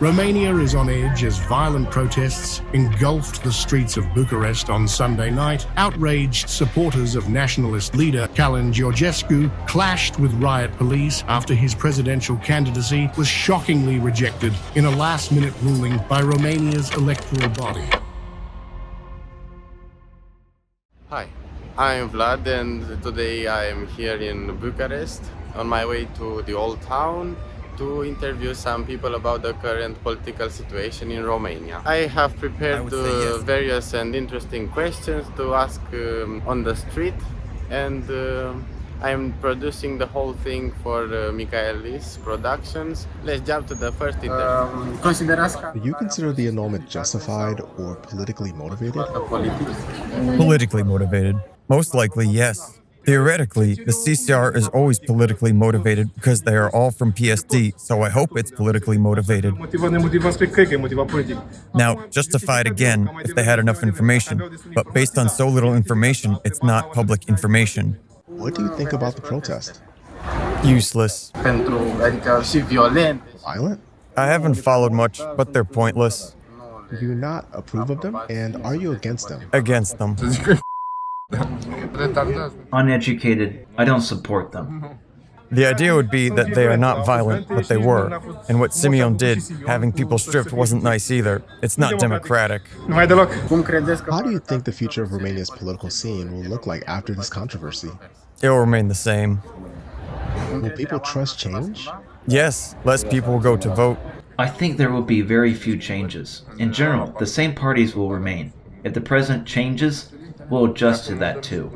Romania is on edge as violent protests engulfed the streets of Bucharest on Sunday night. Outraged supporters of nationalist leader Călin Georgescu clashed with riot police after his presidential candidacy was shockingly rejected in a last-minute ruling by Romania's electoral body. Hi, I'm Vlad, and today I am here in Bucharest on my way to the old town to interview some people about the current political situation in Romania. I have prepared various and interesting questions to ask on the street, and I'm producing the whole thing for Michaelis Productions. Let's jump to the first interview. Do you consider the annulment justified or politically motivated? Politically motivated. Most likely, yes. Theoretically, the CCR is always politically motivated because they are all from PSD, so I hope it's politically motivated. Now, justified again if they had enough information, but based on so little information, it's not public information. What do you think about the protest? Useless. Violent? I haven't followed much, but they're pointless. Do you not approve of them, and are you against them? Against them. Uneducated, I don't support them. The idea would be that they are not violent, but they were. And what Simeon did, having people stripped, wasn't nice either. It's not democratic. How do you think the future of Romania's political scene will look like after this controversy? It will remain the same. Will people trust change? Yes, less people will go to vote. I think there will be very few changes. In general, the same parties will remain. If the president changes, we'll adjust to that too.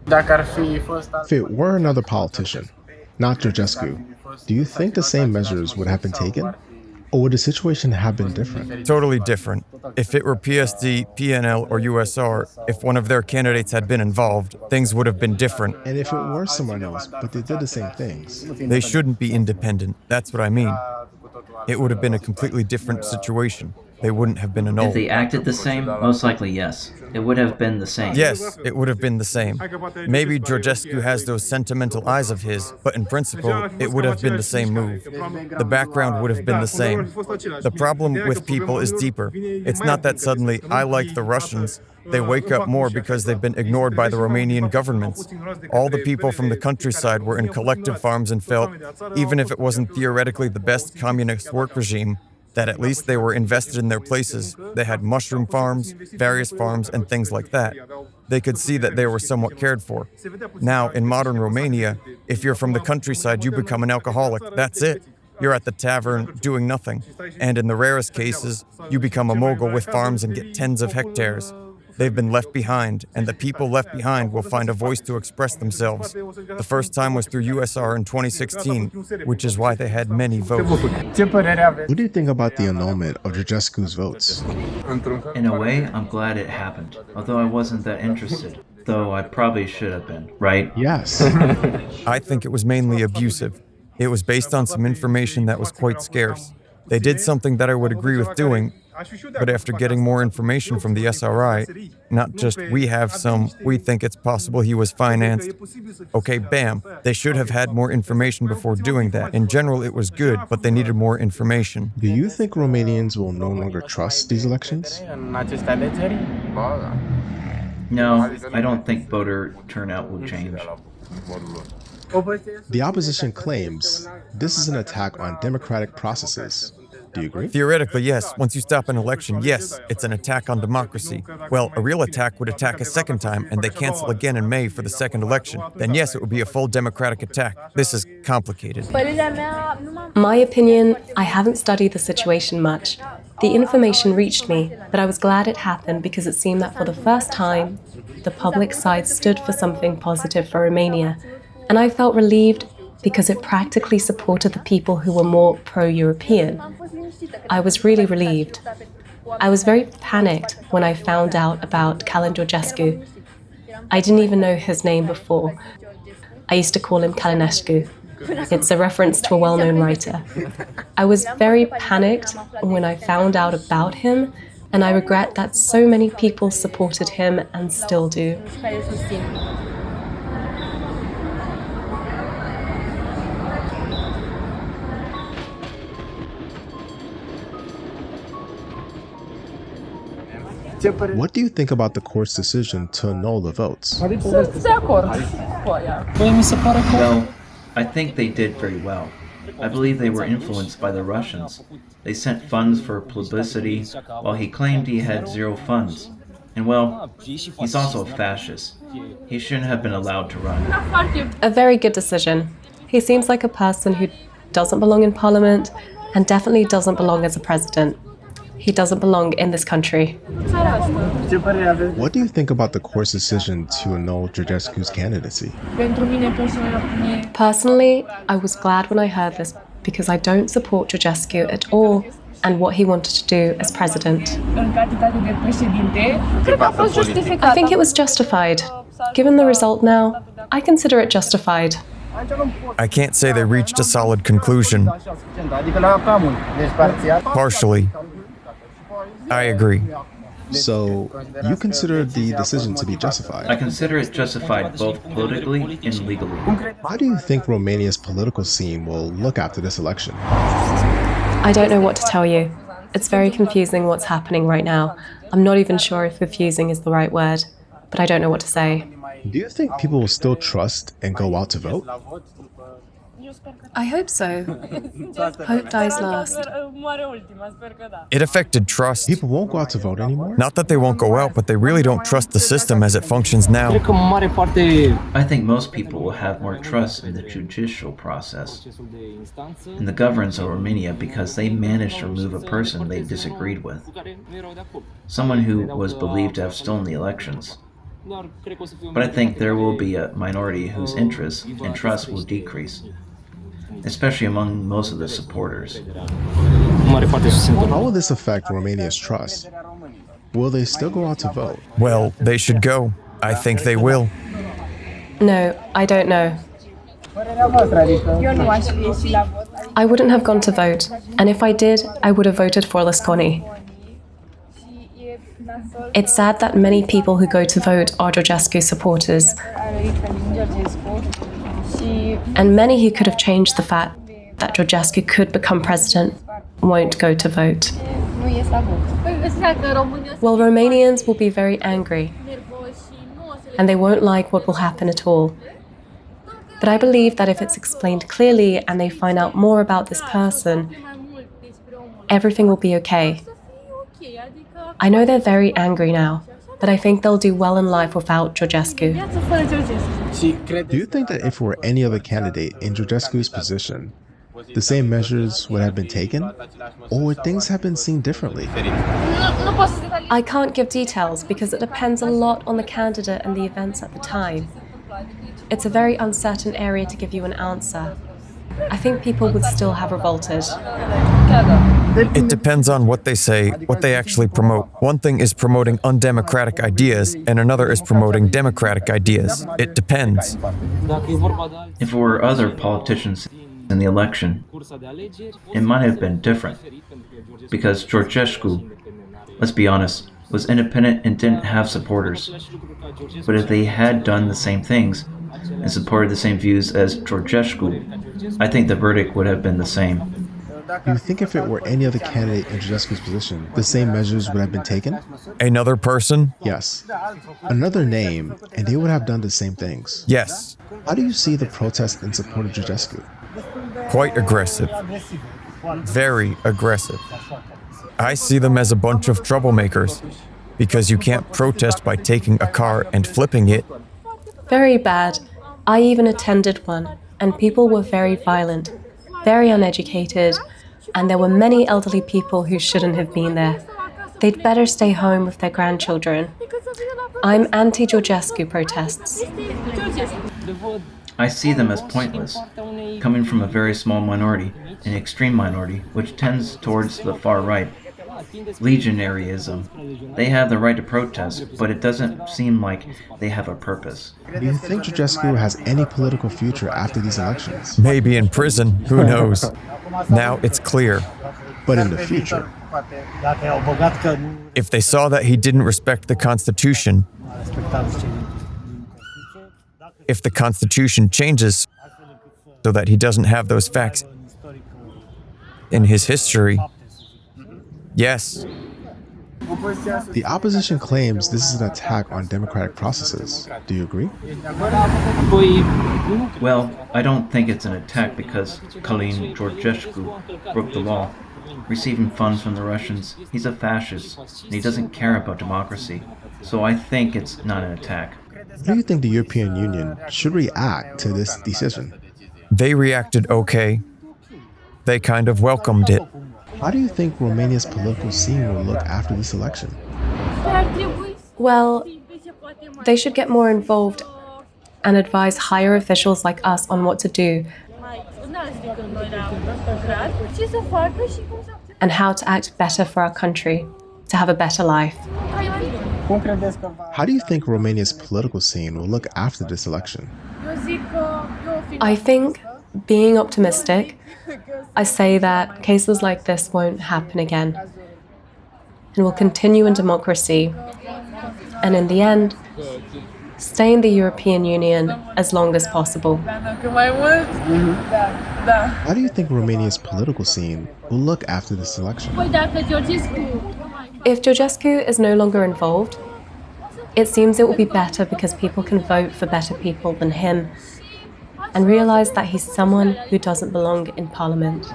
If it were another politician, not Georgescu, do you think the same measures would have been taken? Or would the situation have been different? Totally different. If it were PSD, PNL, or USR, if one of their candidates had been involved, things would have been different. And if it were someone else, but they did the same things? They shouldn't be independent. That's what I mean. It would have been a completely different situation. They wouldn't have been annulled. If they acted the same, most likely yes. It would have been the same. Yes, it would have been the same. Maybe Georgescu has those sentimental eyes of his, but in principle, it would have been the same move. The background would have been the same. The problem with people is deeper. It's not that suddenly, I like the Russians. They wake up more because they've been ignored by the Romanian governments. All the people from the countryside were in collective farms and felt, even if it wasn't theoretically the best communist work regime, that at least they were invested in their places. They had mushroom farms, various farms, and things like that. They could see that they were somewhat cared for. Now, in modern Romania, if you're from the countryside, you become an alcoholic. That's it. You're at the tavern doing nothing. And in the rarest cases, you become a mogul with farms and get tens of hectares. They've been left behind, and the people left behind will find a voice to express themselves. The first time was through USR in 2016, which is why they had many votes. What do you think about the annulment of Georgescu's votes? In a way, I'm glad it happened, although I wasn't that interested. Though I probably should have been, right? Yes. I think it was mainly abusive. It was based on some information that was quite scarce. They did something that I would agree with doing, but after getting more information from the SRI, not just we have some, we think it's possible he was financed. Okay, bam, they should have had more information before doing that. In general, it was good, but they needed more information. Do you think Romanians will no longer trust these elections? No, I don't think voter turnout will change. The opposition claims this is an attack on democratic processes. Do you agree? Theoretically, yes. Once you stop an election, yes, it's an attack on democracy. Well, a real attack would attack a second time, and they cancel again in May for the second election. Then yes, it would be a full democratic attack. This is complicated. My opinion, I haven't studied the situation much. The information reached me, but I was glad it happened because it seemed that for the first time, the public side stood for something positive for Romania. And I felt relieved because it practically supported the people who were more pro-European. I was really relieved. I was very panicked when I found out about Călin Georgescu. I didn't even know his name before. I used to call him Călinescu. It's a reference to a well-known writer. I was very panicked when I found out about him, and I regret that so many people supported him and still do. What do you think about the court's decision to annul the votes? Well, I think they did very well. I believe they were influenced by the Russians. They sent funds for publicity while he claimed he had zero funds. And well, he's also a fascist. He shouldn't have been allowed to run. A very good decision. He seems like a person who doesn't belong in parliament and definitely doesn't belong as a president. He doesn't belong in this country. What do you think about the court's decision to annul Georgescu's candidacy? Personally, I was glad when I heard this because I don't support Georgescu at all and what he wanted to do as president. I think it was justified. Given the result now, I consider it justified. I can't say they reached a solid conclusion. Partially. I agree. So, you consider the decision to be justified? I consider it justified both politically and legally. How do you think Romania's political scene will look after this election? I don't know what to tell you. It's very confusing what's happening right now. I'm not even sure if confusing is the right word, but I don't know what to say. Do you think people will still trust and go out to vote? I hope so. Hope dies last. It affected trust. People won't go out to vote anymore? Not that they won't go out, but they really don't trust the system as it functions now. I think most people will have more trust in the judicial process and the governance of Romania because they managed to remove a person they disagreed with. Someone who was believed to have stolen the elections. But I think there will be a minority whose interests and trust will decrease, especially among most of the supporters. How will this affect Romania's trust? Will they still go out to vote? Well, they should go. I think they will. No, I don't know. I wouldn't have gone to vote, and if I did, I would have voted for Lasconi. It's sad that many people who go to vote are Georgescu supporters, and many who could have changed the fact that Georgescu could become president won't go to vote. Well, Romanians will be very angry, and they won't like what will happen at all. But I believe that if it's explained clearly and they find out more about this person, everything will be okay. I know they're very angry now, but I think they'll do well in life without Georgescu. Do you think that if it were any other candidate in Georgescu's position, the same measures would have been taken? Or would things have been seen differently? I can't give details because it depends a lot on the candidate and the events at the time. It's a very uncertain area to give you an answer. I think people would still have revolted. It depends on what they say, what they actually promote. One thing is promoting undemocratic ideas, and another is promoting democratic ideas. It depends. If it were other politicians in the election, it might have been different. Because Georgescu, let's be honest, was independent and didn't have supporters. But if they had done the same things and supported the same views as Georgescu, I think the verdict would have been the same. Do you think if it were any other candidate in Georgescu's position, the same measures would have been taken? Another person? Yes. Another name, and they would have done the same things. Yes. How do you see the protest in support of Georgescu? Quite aggressive. Very aggressive. I see them as a bunch of troublemakers, because you can't protest by taking a car and flipping it. Very bad. I even attended one, and people were very violent, very uneducated, and there were many elderly people who shouldn't have been there. They'd better stay home with their grandchildren. I'm anti-Georgescu protests. I see them as pointless, coming from a very small minority, an extreme minority, which tends towards the far right. Legionaryism. They have the right to protest, but it doesn't seem like they have a purpose. Do you think Georgescu has any political future after these elections? Maybe in prison, who knows? Now it's clear. But in the future? If they saw that he didn't respect the Constitution, if the Constitution changes so that he doesn't have those facts in his history, yes. The opposition claims this is an attack on democratic processes. Do you agree? Well, I don't think it's an attack because Călin Georgescu broke the law. Receiving funds from the Russians, he's a fascist, and he doesn't care about democracy. So I think it's not an attack. Do you think the European Union should react to this decision? They reacted okay. They kind of welcomed it. How do you think Romania's political scene will look after this election? Well, they should get more involved and advise higher officials like us on what to do and how to act better for our country, to have a better life. How do you think Romania's political scene will look after this election? I think, being optimistic, I say that cases like this won't happen again and will continue in democracy and in the end, stay in the European Union as long as possible. How do you think Romania's political scene will look after this election? If Georgescu is no longer involved, it seems it will be better because people can vote for better people than him and realize that he's someone who doesn't belong in parliament.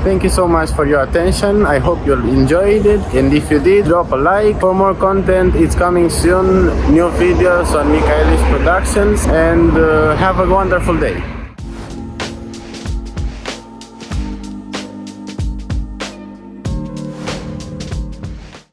Thank you so much for your attention. I hope you enjoyed it, and if you did, drop a like. For more content, it's coming soon, new videos on Michaelis Productions, and have a wonderful day.